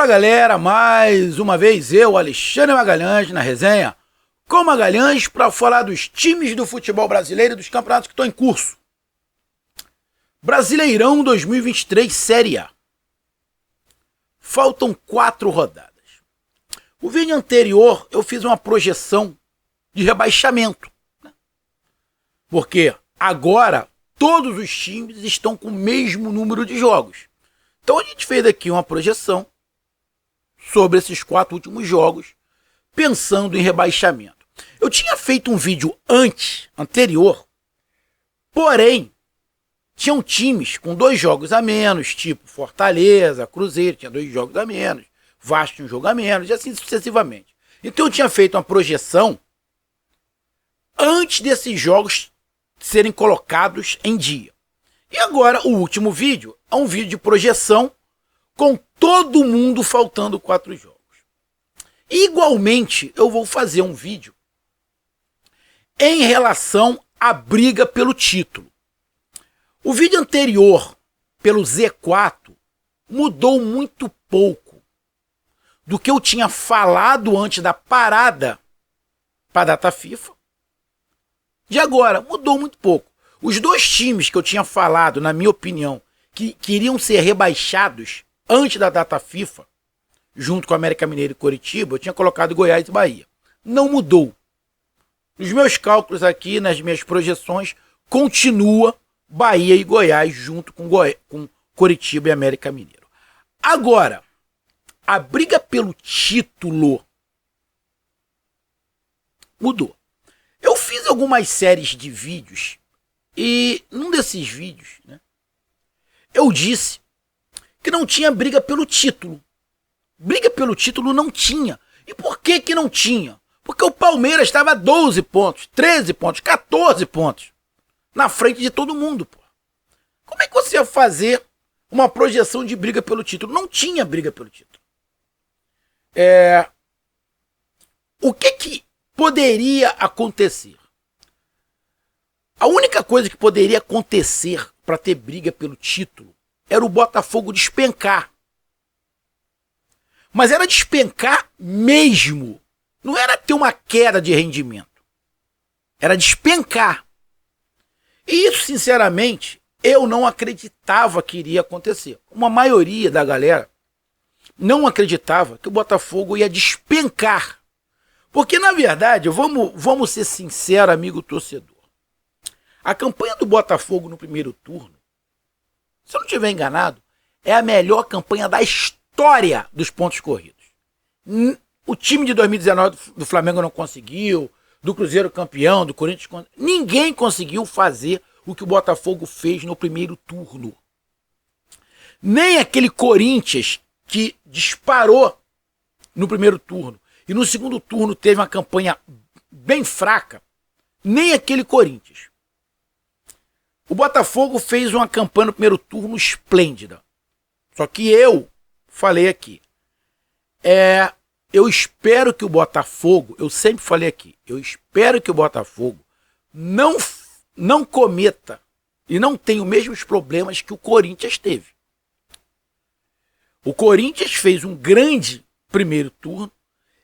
Fala galera, mais uma vez eu, Alexandre Magalhães, na resenha com Magalhães para falar dos times do futebol brasileiro e dos campeonatos que estão em curso. Brasileirão 2023 Série A. Faltam 4 rodadas. O vídeo anterior eu fiz uma projeção de rebaixamento, né? Porque agora todos os times estão com o mesmo número de jogos. Então a gente fez aqui uma projeção sobre esses 4 últimos jogos, pensando em rebaixamento. Eu tinha feito um vídeo anterior, porém, tinham times com 2 jogos a menos, tipo Fortaleza, Cruzeiro, tinha 2 jogos a menos, Vasco tinha um jogo a menos, e assim sucessivamente. Então eu tinha feito uma projeção antes desses jogos serem colocados em dia. E agora, o último vídeo é um vídeo de projeção com todo mundo faltando 4 jogos. Igualmente, eu vou fazer um vídeo em relação à briga pelo título. O vídeo anterior, pelo Z4, mudou muito pouco do que eu tinha falado antes da parada para a data FIFA. De agora, mudou muito pouco. Os 2 times que eu tinha falado, na minha opinião, que queriam ser rebaixados antes da data FIFA, junto com a América Mineiro e Coritiba, eu tinha colocado Goiás e Bahia. Não mudou. Nos meus cálculos aqui, nas minhas projeções, continua Bahia e Goiás junto com Coritiba e América Mineiro. Agora, a briga pelo título mudou. Eu fiz algumas séries de vídeos e num desses vídeos, né, eu disse que não tinha briga pelo título. Briga pelo título não tinha. E por que não tinha? Porque o Palmeiras estava a 12 pontos, 13 pontos, 14 pontos na frente de todo mundo, pô. Como é que você ia fazer uma projeção de briga pelo título? Não tinha briga pelo título. O que poderia acontecer? A única coisa que poderia acontecer para ter briga pelo título era o Botafogo despencar. Mas era despencar mesmo. Não era ter uma queda de rendimento. Era despencar. E isso, sinceramente, eu não acreditava que iria acontecer. Uma maioria da galera não acreditava que o Botafogo ia despencar. Porque, na verdade, vamos ser sinceros, amigo torcedor. A campanha do Botafogo no primeiro turno, se eu não estiver enganado, é a melhor campanha da história dos pontos corridos. O time de 2019 do Flamengo não conseguiu, do Cruzeiro campeão, do Corinthians, ninguém conseguiu fazer o que o Botafogo fez no primeiro turno. Nem aquele Corinthians que disparou no primeiro turno e no segundo turno teve uma campanha bem fraca, nem aquele Corinthians. O Botafogo fez uma campanha no primeiro turno esplêndida. Só que eu falei aqui, eu espero que o Botafogo, eu sempre falei aqui, eu espero que o Botafogo não cometa e não tenha os mesmos problemas que o Corinthians teve. O Corinthians fez um grande primeiro turno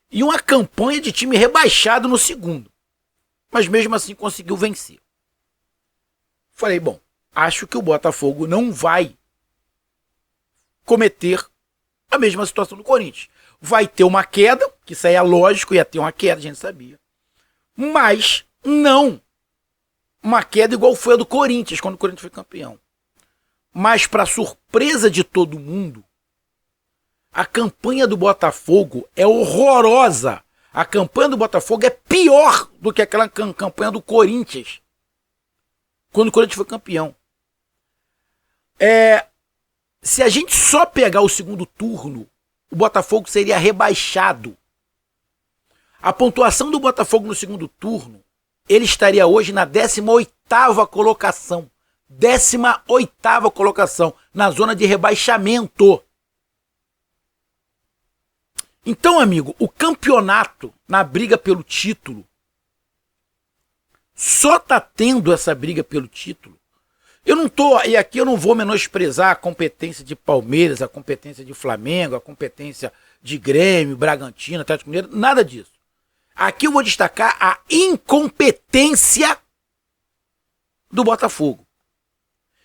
e uma campanha de time rebaixado no segundo. Mas mesmo assim conseguiu vencer. Falei, bom, acho que o Botafogo não vai cometer a mesma situação do Corinthians. Vai ter uma queda, que isso aí é lógico, ia ter uma queda, a gente sabia. Mas não uma queda igual foi a do Corinthians, quando o Corinthians foi campeão. Mas, para surpresa de todo mundo, a campanha do Botafogo é horrorosa. A campanha do Botafogo é pior do que aquela campanha do Corinthians, quando o Corinthians foi campeão. Se a gente só pegar o segundo turno, o Botafogo seria rebaixado. A pontuação do Botafogo no segundo turno, ele estaria hoje na 18ª colocação. 18ª colocação, na zona de rebaixamento. Então, amigo, o campeonato na briga pelo título só tá tendo essa briga pelo título Eu não tô, e aqui eu não vou menosprezar a competência de Palmeiras, a competência de Flamengo, a competência de Grêmio, Bragantino, Atlético Mineiro, nada disso. Aqui eu vou destacar a incompetência do Botafogo.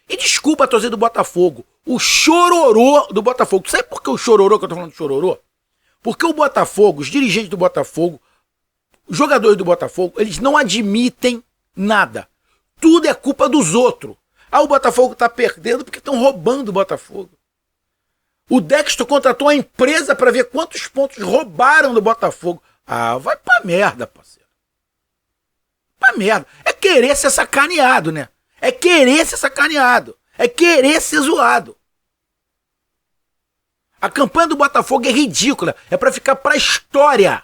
E desculpa a torcida do Botafogo, o chororô do Botafogo. Sabe por que o chororô, que eu tô falando de chororô? Porque o Botafogo, os dirigentes do Botafogo, os jogadores do Botafogo, eles não admitem nada. Tudo é culpa dos outros. Ah, o Botafogo tá perdendo porque estão roubando o Botafogo. O Dexter contratou uma empresa para ver quantos pontos roubaram do Botafogo. Ah, vai pra merda, parceiro. Pra merda. É querer ser sacaneado, né? É querer ser sacaneado. É querer ser zoado. A campanha do Botafogo é ridícula. É pra ficar pra história.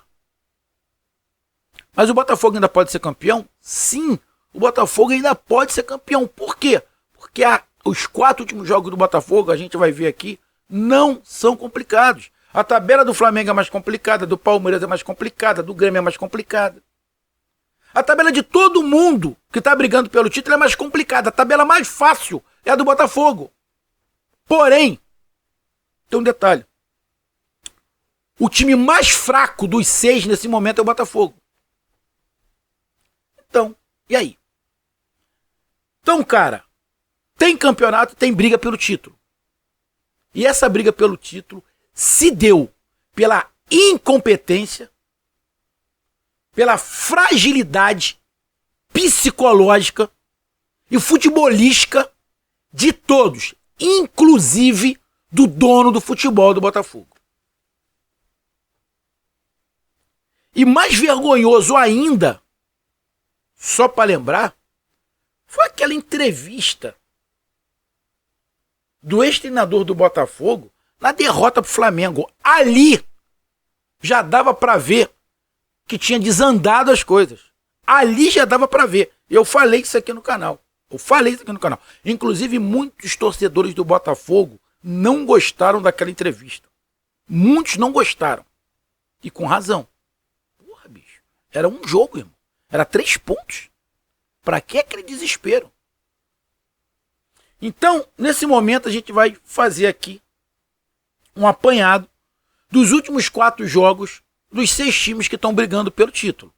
Mas o Botafogo ainda pode ser campeão? Sim, o Botafogo ainda pode ser campeão. Por quê? Porque os 4 últimos jogos do Botafogo, a gente vai ver aqui, não são complicados. A tabela do Flamengo é mais complicada, do Palmeiras é mais complicada, do Grêmio é mais complicada. A tabela de todo mundo que está brigando pelo título é mais complicada. A tabela mais fácil é a do Botafogo. Porém, tem um detalhe. O time mais fraco dos 6 nesse momento é o Botafogo. Então, e aí? Então, cara, tem campeonato, tem briga pelo título. E essa briga pelo título se deu pela incompetência, pela fragilidade psicológica e futebolística de todos, inclusive do dono do futebol do Botafogo. E mais vergonhoso ainda, só para lembrar, foi aquela entrevista do ex-treinador do Botafogo na derrota pro Flamengo. Ali já dava para ver que tinha desandado as coisas. Ali já dava para ver. Eu falei isso aqui no canal. Inclusive, muitos torcedores do Botafogo não gostaram daquela entrevista. Muitos não gostaram. E com razão. Porra, bicho. Era um jogo, irmão. Era 3 pontos. Pra que aquele desespero? Então, nesse momento, a gente vai fazer aqui um apanhado dos últimos 4 jogos dos 6 times que estão brigando pelo título.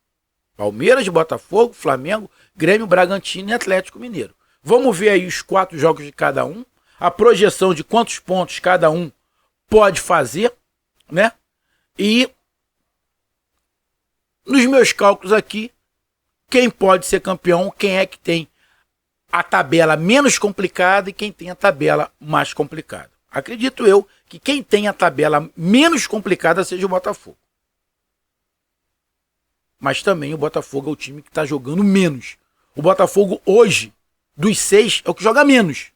Palmeiras, Botafogo, Flamengo, Grêmio, Bragantino e Atlético Mineiro. Vamos ver aí os 4 jogos de cada um, a projeção de quantos pontos cada um pode fazer, né? E nos meus cálculos aqui, quem pode ser campeão, quem é que tem a tabela menos complicada e quem tem a tabela mais complicada. Acredito eu que quem tem a tabela menos complicada seja o Botafogo. Mas também o Botafogo é o time que está jogando menos. O Botafogo hoje, dos 6, é o que joga menos.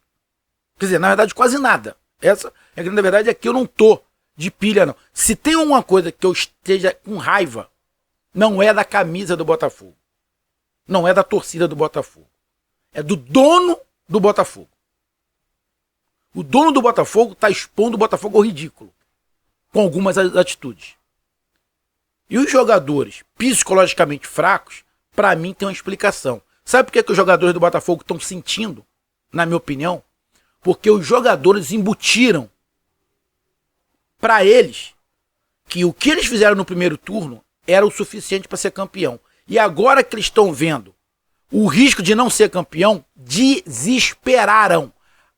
Quer dizer, na verdade, quase nada. Essa é a grande verdade, é que eu não tô de pilha, não. Se tem uma coisa que eu esteja com raiva, não é da camisa do Botafogo. Não é da torcida do Botafogo. É do dono do Botafogo. O dono do Botafogo está expondo o Botafogo ao ridículo. Com algumas atitudes. E os jogadores psicologicamente fracos, para mim, tem uma explicação. Sabe por que os jogadores do Botafogo estão sentindo, na minha opinião? Porque os jogadores embutiram para eles que o que eles fizeram no primeiro turno era o suficiente para ser campeão. E agora que eles estão vendo o risco de não ser campeão, desesperaram,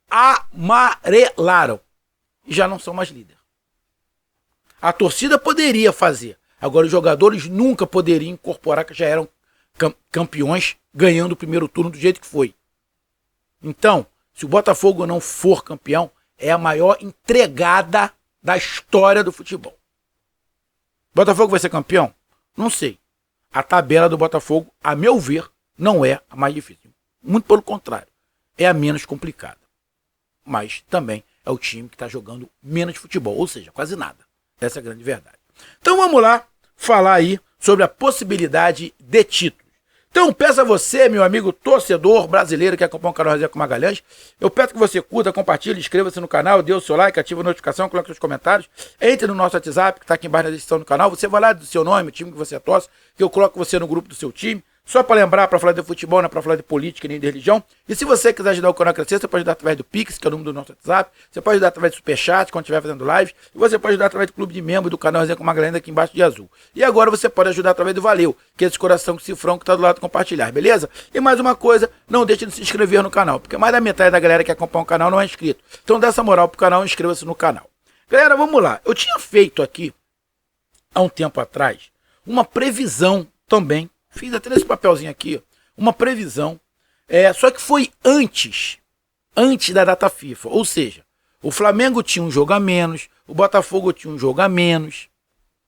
amarelaram e já não são mais líder. A torcida poderia fazer. Agora, os jogadores nunca poderiam incorporar que já eram campeões ganhando o primeiro turno do jeito que foi. Então, se o Botafogo não for campeão, é a maior entregada da história do futebol. O Botafogo vai ser campeão? Não sei. A tabela do Botafogo, a meu ver, não é a mais difícil. Muito pelo contrário. É a menos complicada. Mas também é o time que está jogando menos futebol. Ou seja, quase nada. Essa é a grande verdade. Então vamos lá falar aí sobre a possibilidade de títulos. Então peço a você, meu amigo torcedor brasileiro que acompanha o canal Resenha com Magalhães, eu peço que você curta, compartilhe, inscreva-se no canal, dê o seu like, ative a notificação, coloque seus comentários, entre no nosso WhatsApp que está aqui embaixo na descrição do canal, você vai lá do seu nome, o time que você torce, que eu coloco você no grupo do seu time, Só para lembrar, para falar de futebol, não é para falar de política nem de religião. E se você quiser ajudar o canal a crescer, você pode ajudar através do Pix, que é o número do nosso WhatsApp. Você pode ajudar através do Superchat, quando estiver fazendo live. E você pode ajudar através do clube de membro do canal Resenha com Magalhães aqui embaixo de azul. E agora você pode ajudar através do Valeu, que é esse coração com cifrão que está do lado de compartilhar, beleza? E mais uma coisa, não deixe de se inscrever no canal, porque mais da metade da galera que acompanha o canal não é inscrito. Então dá essa moral pro canal e inscreva-se no canal. Galera, vamos lá. Eu tinha feito aqui, há um tempo atrás, uma previsão também. Fiz até nesse papelzinho aqui, ó. Uma previsão, só que foi antes da data FIFA, ou seja, o Flamengo tinha um jogo a menos, o Botafogo tinha um jogo a menos,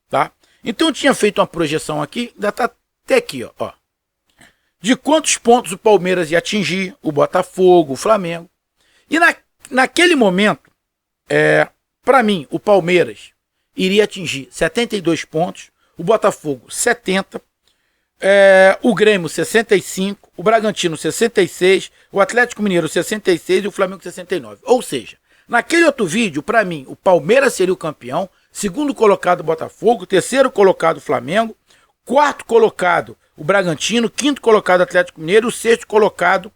tá? Então eu tinha feito uma projeção aqui, ainda tá até aqui, ó, de quantos pontos o Palmeiras ia atingir, o Botafogo, o Flamengo, e naquele momento, para mim, o Palmeiras iria atingir 72 pontos, o Botafogo 70, o Grêmio 65, o Bragantino 66, o Atlético Mineiro 66 e o Flamengo 69. Ou seja, naquele outro vídeo, para mim, o Palmeiras seria o campeão, segundo colocado o Botafogo, terceiro colocado o Flamengo, quarto colocado o Bragantino, quinto colocado o Atlético Mineiro, o sexto colocado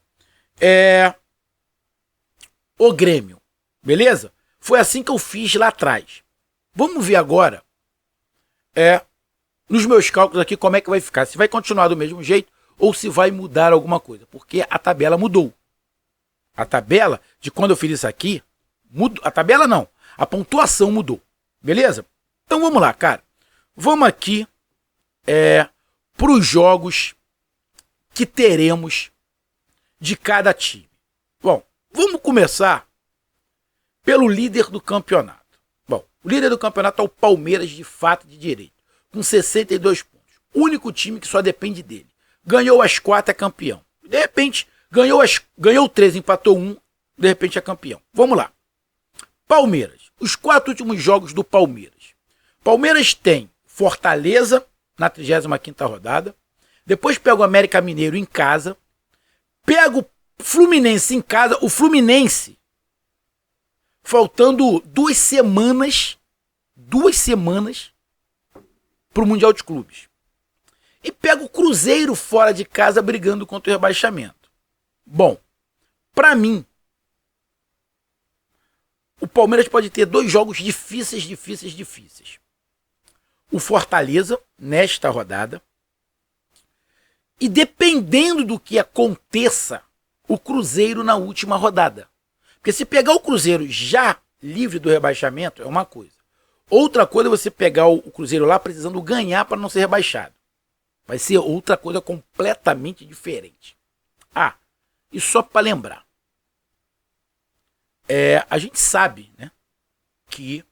o Grêmio. Beleza? Foi assim que eu fiz lá atrás. Vamos ver agora nos meus cálculos aqui como é que vai ficar. Se vai continuar do mesmo jeito ou se vai mudar alguma coisa. Porque a tabela mudou. A tabela de quando eu fiz isso aqui, a tabela não. A pontuação mudou. Beleza? Então vamos lá, cara. Vamos aqui para os jogos que teremos de cada time. Bom, vamos começar pelo líder do campeonato. Bom, o líder do campeonato é o Palmeiras de fato de direito, com 62 pontos. O único time que só depende dele. Ganhou as 4, é campeão. De repente, ganhou 3, empatou 1, de repente é campeão. Vamos lá. Palmeiras. Os 4 últimos jogos do Palmeiras. Palmeiras tem Fortaleza na 35ª rodada. Depois pega o América Mineiro em casa. Pega o Fluminense em casa. O Fluminense, faltando 2 semanas para o Mundial de Clubes. E pega o Cruzeiro fora de casa brigando contra o rebaixamento. Bom, para mim, o Palmeiras pode ter 2 jogos difíceis. O Fortaleza, nesta rodada. E dependendo do que aconteça, o Cruzeiro na última rodada. Porque se pegar o Cruzeiro já livre do rebaixamento, é uma coisa. Outra coisa é você pegar o Cruzeiro lá precisando ganhar para não ser rebaixado. Vai ser outra coisa completamente diferente. Ah, e só para lembrar. A gente sabe, né, que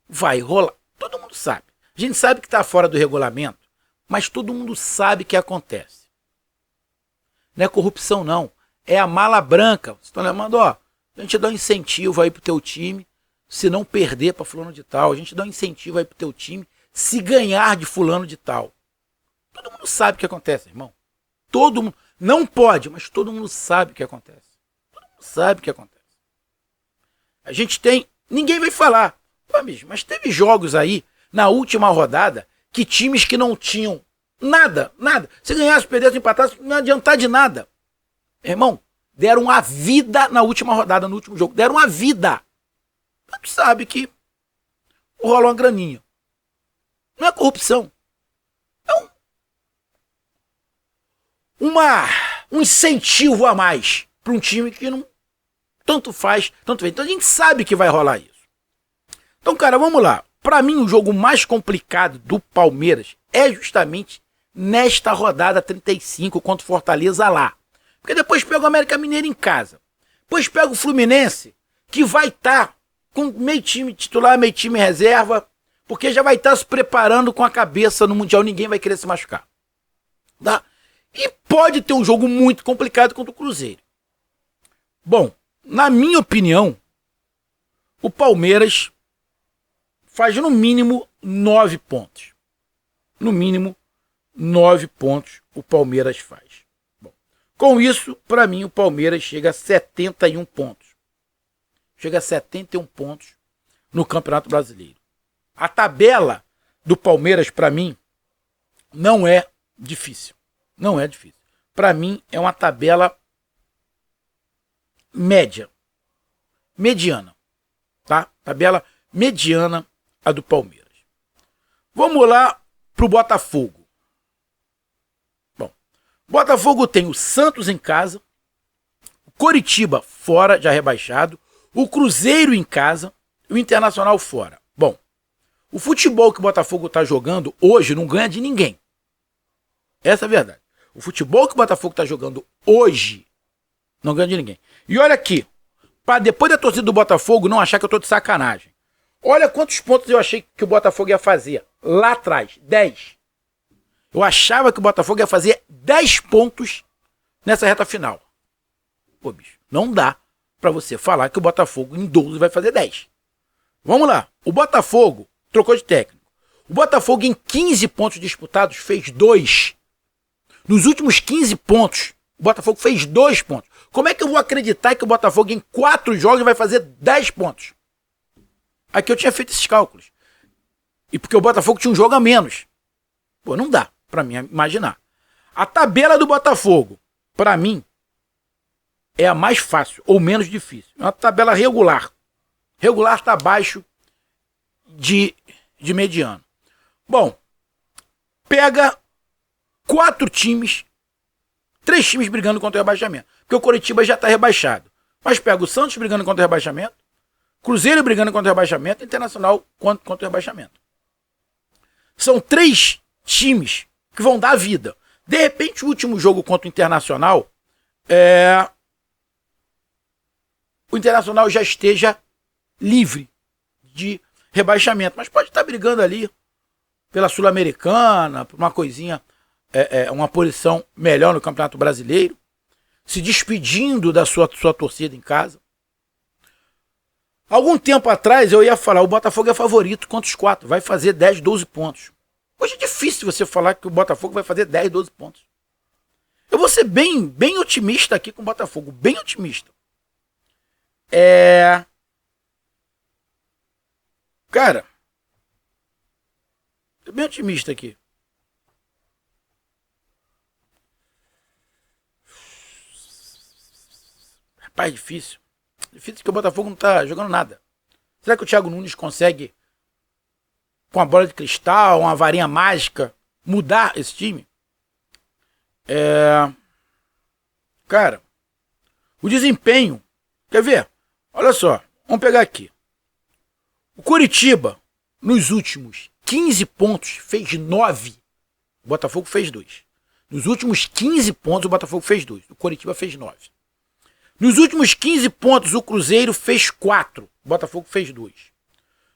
vai rolar. Todo mundo sabe. A gente sabe que está fora do regulamento, mas todo mundo sabe que acontece. Não é corrupção, não. É a mala branca. Vocês estão lembrando, ó. A gente dá um incentivo aí pro teu time, se não perder para fulano de tal. A gente dá um incentivo aí pro teu time, se ganhar de fulano de tal. Todo mundo sabe o que acontece, irmão. Todo mundo. Não pode, mas todo mundo sabe o que acontece. Todo mundo sabe o que acontece. A gente tem... Ninguém vai falar. Pô, bicho, mas teve jogos aí, na última rodada, que times que não tinham nada. Se ganhasse, perdesse, empatasse, não ia adiantar de nada. Irmão, deram a vida na última rodada, no último jogo. Deram a vida. Tu sabe que rola uma graninha. Não é corrupção. É um incentivo a mais para um time que não tanto faz, tanto vem. Então a gente sabe que vai rolar isso. Então, cara, vamos lá. Para mim, o jogo mais complicado do Palmeiras é justamente nesta rodada 35 contra o Fortaleza lá. Porque depois pega o América Mineiro em casa. Depois pega o Fluminense, que vai estar com meio time titular, meio time reserva, porque já vai estar se preparando com a cabeça no Mundial, ninguém vai querer se machucar. Tá? E pode ter um jogo muito complicado contra o Cruzeiro. Bom, na minha opinião, o Palmeiras faz no mínimo 9 pontos. No mínimo 9 pontos o Palmeiras faz. Bom, com isso, para mim, o Palmeiras chega a 71 pontos. Chega a 71 pontos no Campeonato Brasileiro. A tabela do Palmeiras, para mim, não é difícil. Não é difícil. Para mim, é uma tabela média. Mediana. Tá? Tabela mediana a do Palmeiras. Vamos lá pro Botafogo. Bom, Botafogo tem o Santos em casa, o Coritiba fora, já rebaixado, o Cruzeiro em casa, o Internacional fora. Bom, o futebol que o Botafogo está jogando hoje não ganha de ninguém. Essa é a verdade. O futebol que o Botafogo está jogando hoje não ganha de ninguém. E olha aqui, para depois da torcida do Botafogo não achar que eu tô de sacanagem. Olha quantos pontos eu achei que o Botafogo ia fazer lá atrás. 10. Eu achava que o Botafogo ia fazer 10 pontos nessa reta final. Pô, bicho, não dá para você falar que o Botafogo em 12 vai fazer 10. Vamos lá. O Botafogo trocou de técnico. O Botafogo em 15 pontos disputados fez 2. Nos últimos 15 pontos, o Botafogo fez 2 pontos. Como é que eu vou acreditar que o Botafogo em 4 jogos vai fazer 10 pontos? Aqui eu tinha feito esses cálculos. E porque o Botafogo tinha um jogo a menos. Pô, não dá pra mim imaginar. A tabela do Botafogo, pra mim, é a mais fácil ou menos difícil. É uma tabela regular. Regular tá abaixo de mediano. Bom, pega 4 times, 3 times brigando contra o rebaixamento. Porque o Coritiba já tá rebaixado. Mas pega o Santos brigando contra o rebaixamento, Cruzeiro brigando contra o rebaixamento, Internacional contra o rebaixamento. São 3 times que vão dar vida. De repente, o último jogo contra o Internacional, o Internacional já esteja livre de rebaixamento. Mas pode estar brigando ali pela Sul-Americana, por uma coisinha, uma posição melhor no Campeonato Brasileiro, se despedindo da sua torcida em casa. Algum tempo atrás eu ia falar, o Botafogo é favorito contra os 4, vai fazer 10, 12 pontos. Hoje é difícil você falar que o Botafogo vai fazer 10, 12 pontos. Eu vou ser bem otimista aqui com o Botafogo, bem otimista. Cara, tô bem otimista aqui. Rapaz, difícil. Difícil que o Botafogo não tá jogando nada. Será que o Thiago Nunes consegue, com a bola de cristal, uma varinha mágica, mudar esse time? Cara, o desempenho. Quer ver? Olha só, vamos pegar aqui. O Coritiba, nos últimos 15 pontos, fez 9. O Botafogo fez 2. Nos últimos 15 pontos, o Botafogo fez 2. O Coritiba fez 9. Nos últimos 15 pontos, o Cruzeiro fez 4. O Botafogo fez 2.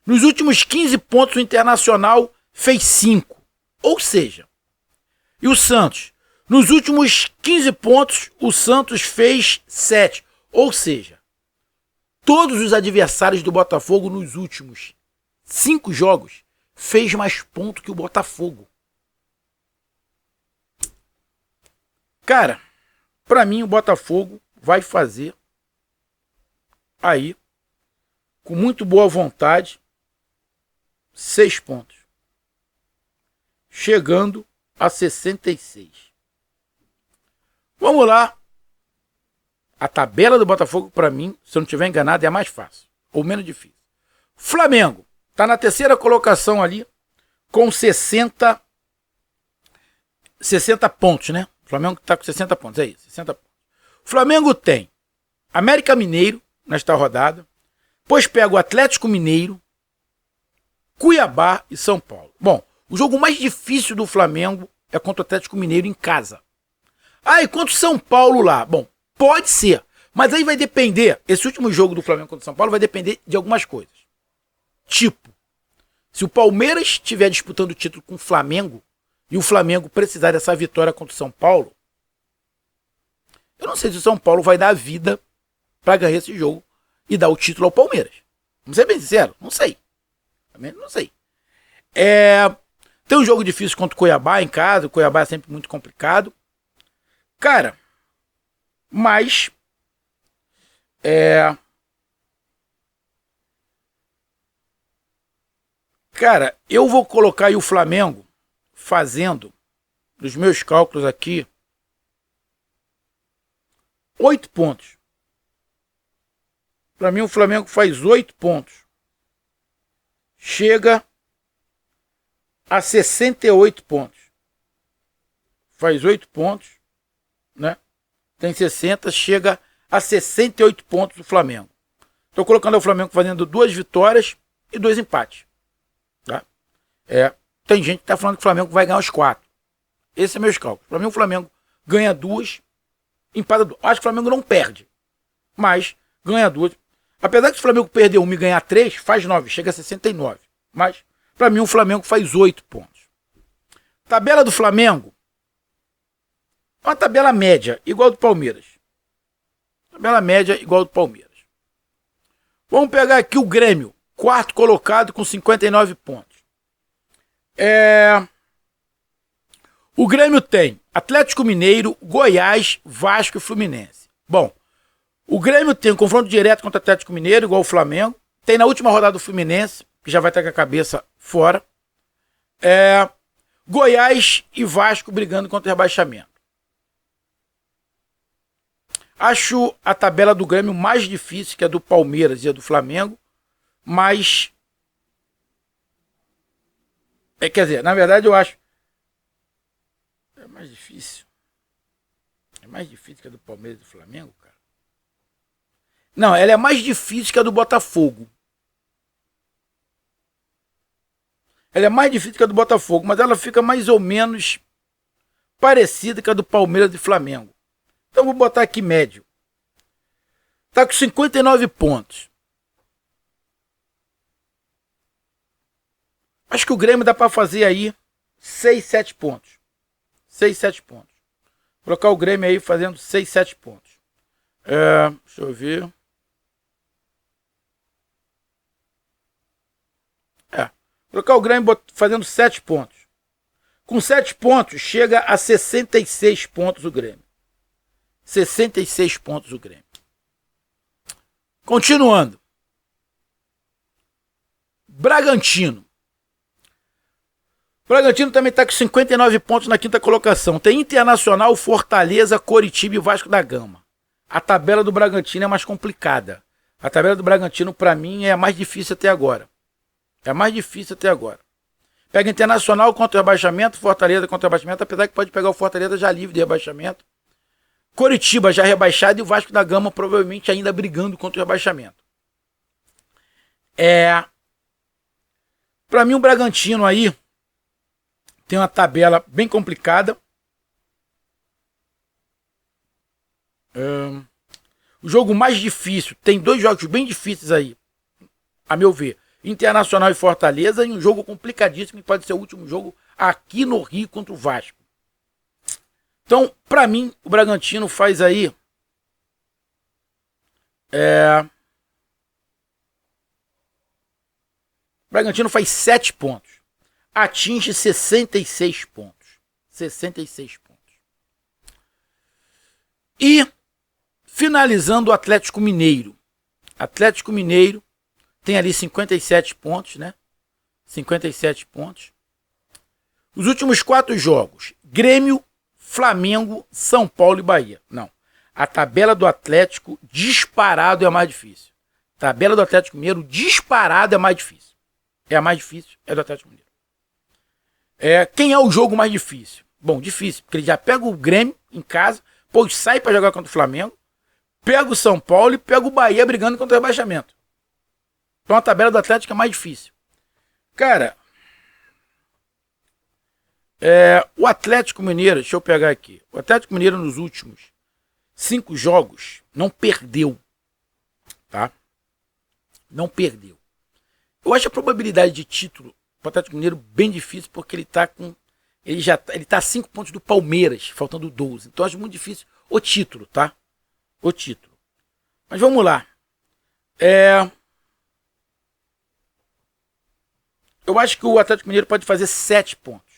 Nos últimos 15 pontos, o Internacional fez 5. Ou seja, e o Santos? Nos últimos 15 pontos, o Santos fez 7. Ou seja, todos os adversários do Botafogo nos últimos 5 jogos fez mais pontos que o Botafogo. Cara, pra mim o Botafogo vai fazer aí, com muito boa vontade, 6 pontos. Chegando a 66. Vamos lá. A tabela do Botafogo, para mim, se eu não estiver enganado, é a mais fácil. Ou menos difícil. Flamengo. Está na terceira colocação ali, com 60 pontos, né? O Flamengo está com 60 pontos, é isso, 60 pontos. O Flamengo tem América Mineiro, nesta rodada, depois pega o Atlético Mineiro, Cuiabá e São Paulo. Bom, o jogo mais difícil do Flamengo é contra o Atlético Mineiro em casa. E contra o São Paulo lá? Bom, pode ser, mas aí vai depender, esse último jogo do Flamengo contra o São Paulo vai depender de algumas coisas. Tipo, se o Palmeiras estiver disputando o título com o Flamengo e o Flamengo precisar dessa vitória contra o São Paulo, eu não sei se o São Paulo vai dar a vida para ganhar esse jogo e dar o título ao Palmeiras. Vamos ser bem sincero, não sei. Também não sei. Tem um jogo difícil contra o Cuiabá em casa, o Cuiabá é sempre muito complicado. Cara, mas cara, eu vou colocar aí o Flamengo fazendo, dos meus cálculos aqui, 8 pontos. Para mim, o Flamengo faz 8 pontos. Chega a 68 pontos. Faz 8 pontos, né? Tem 60, chega a 68 pontos o Flamengo. Estou colocando o Flamengo fazendo 2 vitórias e 2 empates. Tá? Tem gente que está falando que o Flamengo vai ganhar os 4. Esse é meus cálculos. Para mim, o Flamengo ganha 2, empata 2. Acho que o Flamengo não perde, mas ganha 2. Apesar que se o Flamengo perder 1 e ganhar 3, faz 9, chega a 69. Mas, para mim, o Flamengo faz 8 pontos. Tabela do Flamengo. Uma tabela média, igual do Palmeiras. Tabela média, igual do Palmeiras. Vamos pegar aqui o Grêmio, quarto colocado com 59 pontos. O Grêmio tem Atlético Mineiro, Goiás, Vasco e Fluminense. Bom, o Grêmio tem um confronto direto contra o Atlético Mineiro, igual o Flamengo. Tem na última rodada o Fluminense, que já vai estar com a cabeça fora. Goiás e Vasco brigando contra o rebaixamento. Acho a tabela do Grêmio mais difícil que a do Palmeiras e a do Flamengo, mas... quer dizer, na verdade eu acho... É mais difícil. É mais difícil que a do Palmeiras e do Flamengo, cara. Não, ela é mais difícil que a do Botafogo. Ela é mais difícil que a do Botafogo, mas ela fica mais ou menos parecida com a do Palmeiras e Flamengo. Então vou botar aqui médio. Tá com 59 pontos. Acho que o Grêmio dá para fazer aí 6, 7 pontos. 6, 7 pontos. Vou colocar o Grêmio aí fazendo 6, 7 pontos. Deixa eu ver. Colocar o Grêmio fazendo 7 pontos. Com 7 pontos, chega a 66 pontos o Grêmio. 66 pontos o Grêmio. Continuando. Bragantino. Bragantino também está com 59 pontos na quinta colocação. Tem Internacional, Fortaleza, Coritiba e Vasco da Gama. A tabela do Bragantino é mais complicada. A tabela do Bragantino, para mim, é a mais difícil até agora. É a mais difícil até agora. Pega Internacional contra o rebaixamento, Fortaleza contra o rebaixamento, apesar que pode pegar o Fortaleza já livre de rebaixamento. Coritiba já rebaixado e o Vasco da Gama provavelmente ainda brigando contra o rebaixamento. Para mim, o Bragantino aí tem uma tabela bem complicada. O jogo mais difícil, tem 2 jogos bem difíceis aí, a meu ver. Internacional e Fortaleza, e um jogo complicadíssimo, que pode ser o último jogo aqui no Rio contra o Vasco. Então, para mim, o Bragantino faz aí... O Bragantino faz 7 pontos. Atinge 66 pontos. 66 pontos. E, finalizando, o Atlético Mineiro. Atlético Mineiro tem ali 57 pontos, né? 57 pontos. Os últimos 4 jogos. Grêmio, Flamengo, São Paulo e Bahia. Não. A tabela do Atlético disparado é a mais difícil. A tabela do Atlético Mineiro disparado é a mais difícil. É a mais difícil, é do Atlético Mineiro. Quem é o jogo mais difícil? Bom, difícil, porque ele já pega o Grêmio em casa, depois sai para jogar contra o Flamengo, pega o São Paulo e pega o Bahia brigando contra o rebaixamento. Então a tabela do Atlético é mais difícil. Cara, o Atlético Mineiro, deixa eu pegar aqui. O Atlético Mineiro nos últimos 5 jogos não perdeu. Tá? Não perdeu. Eu acho a probabilidade de título para o Atlético Mineiro bem difícil, porque ele tá a 5 pontos do Palmeiras, faltando 12. Então eu acho muito difícil o título, tá? O título. Mas vamos lá. Eu acho que o Atlético Mineiro pode fazer 7 pontos.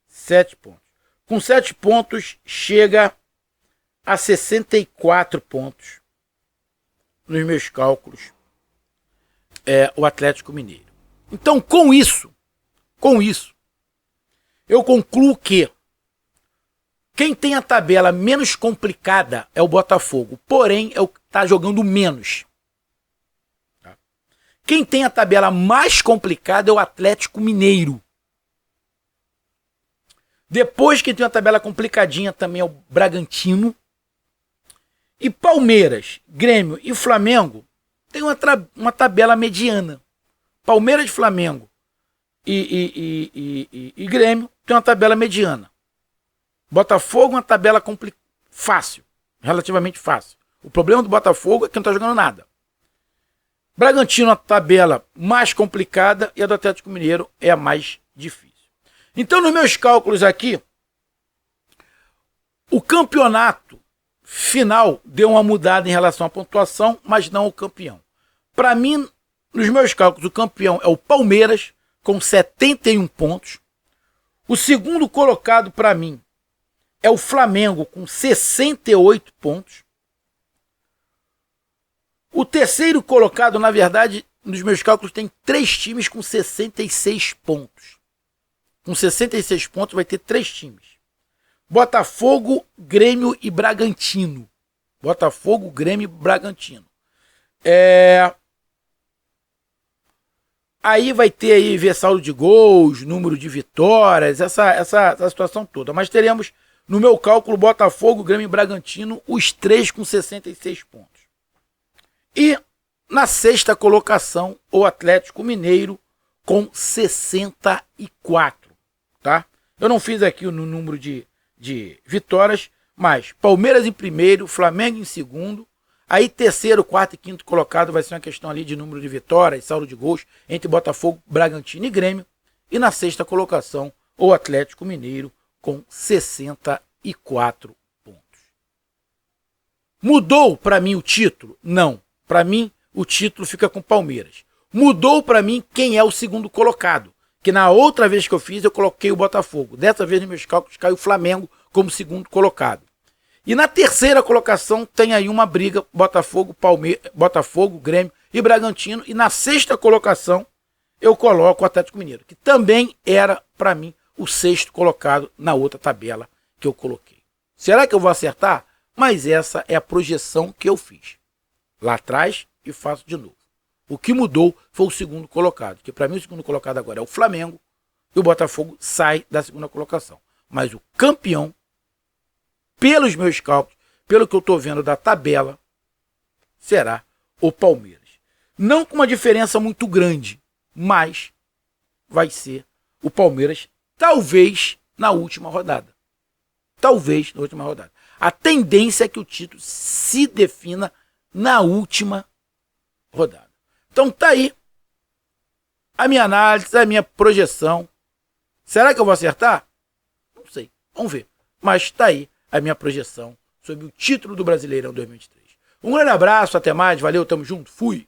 7 pontos. Com 7 pontos, chega a 64 pontos. Nos meus cálculos, o Atlético Mineiro. Então, com isso, eu concluo que Quem tem a tabela menos complicada é o Botafogo, porém é o que está jogando menos. Quem tem a tabela mais complicada é o Atlético Mineiro. Depois, quem tem uma tabela complicadinha também é o Bragantino. E Palmeiras, Grêmio e Flamengo tem uma tabela mediana. Palmeiras, Flamengo e Grêmio tem uma tabela mediana. Botafogo, uma tabela fácil, relativamente fácil. O problema do Botafogo é que não está jogando nada. Bragantino, a tabela mais complicada, e a do Atlético Mineiro é a mais difícil. Então, nos meus cálculos aqui, o campeonato final deu uma mudada em relação à pontuação, mas não o campeão. Para mim, nos meus cálculos, o campeão é o Palmeiras, com 71 pontos. O segundo colocado, para mim, é o Flamengo, com 68 pontos. O terceiro colocado, na verdade, nos meus cálculos, tem 3 times com 66 pontos. Com 66 pontos vai ter 3 times. Botafogo, Grêmio e Bragantino. Botafogo, Grêmio e Bragantino. Aí vai ter aí ver saldo de gols, número de vitórias, essa situação toda. Mas teremos, no meu cálculo, Botafogo, Grêmio e Bragantino, os 3 com 66 pontos. E na sexta colocação, o Atlético Mineiro com 64. Tá? Eu não fiz aqui o número de vitórias, mas Palmeiras em primeiro, Flamengo em segundo, aí terceiro, quarto e quinto colocado vai ser uma questão ali de número de vitórias, saldo de gols entre Botafogo, Bragantino e Grêmio, e na sexta colocação o Atlético Mineiro com 64 pontos. Mudou para mim o título? Não. Para mim o título fica com Palmeiras. Mudou para mim quem é o segundo colocado. Que na outra vez que eu fiz, eu coloquei o Botafogo. Dessa vez, nos meus cálculos, caiu o Flamengo como segundo colocado. E na terceira colocação, tem aí uma briga, Botafogo, Botafogo, Grêmio e Bragantino. E na sexta colocação, eu coloco o Atlético Mineiro, que também era, para mim, o sexto colocado na outra tabela que eu coloquei. Será que eu vou acertar? Mas essa é a projeção que eu fiz lá atrás e faço de novo. O que mudou foi o segundo colocado, que para mim o segundo colocado agora é o Flamengo e o Botafogo sai da segunda colocação. Mas o campeão, pelos meus cálculos, pelo que eu estou vendo da tabela, será o Palmeiras. Não com uma diferença muito grande, mas vai ser o Palmeiras, talvez na última rodada. Talvez na última rodada. A tendência é que o título se defina na última rodada. Então tá aí a minha análise, a minha projeção. Será que eu vou acertar? Não sei, vamos ver. Mas tá aí a minha projeção sobre o título do Brasileirão 2023. Um grande abraço, até mais, valeu, tamo junto, fui!